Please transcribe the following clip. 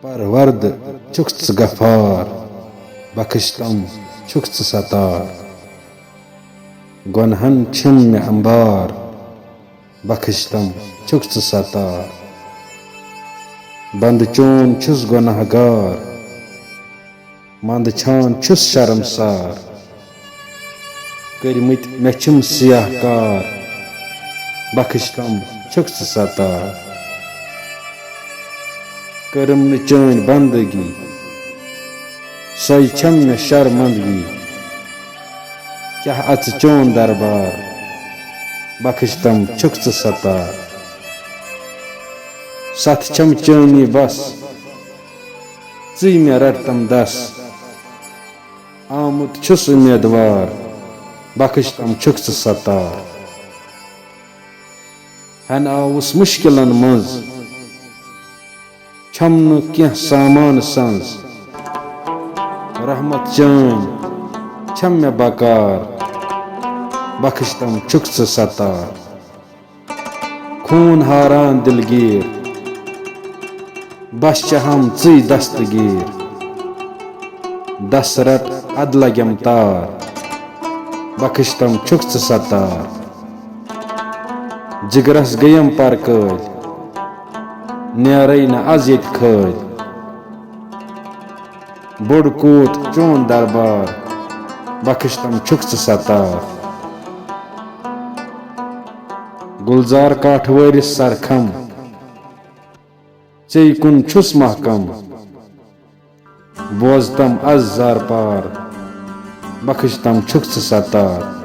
परवरद छुक च गफार बख्शतम छुक च सतार गुनहन छिम मे अंबार बख्शतम छुक च सतार बंद चोन छुस गुनहगार मंद छान छुस शर्मसार करमित मे छिम सियाह कार बख्शतम छुक च सतार करम न चैन बंदगी सोई छम मे शर्मंदगी क्या अच चोन दरबार बख्शतम छुक च सतार सत छम चैनी बस ची मे रटतम दस आमुत छुस उम्मीदवार बख्शतम छुक च सतार हन आउस मुश्किलन मंज छम न क्या सामान संज रहमत चैन छम मे बकार बख्शतम छुक च सतार खून हारान दिलगीर बस हम ची दस्तगीर दस रट अद लगम तार बख्शतम छुक च सतार जिगरस गयम पर कल नेरै न आज ये खल बोड़ कूत चोन दरबार बख्शतम छुक च सतार गुलजार काठवरिस सरखम चे कुन छुस महकम बोजतम अज जार पार बख्शतम छुक च सतार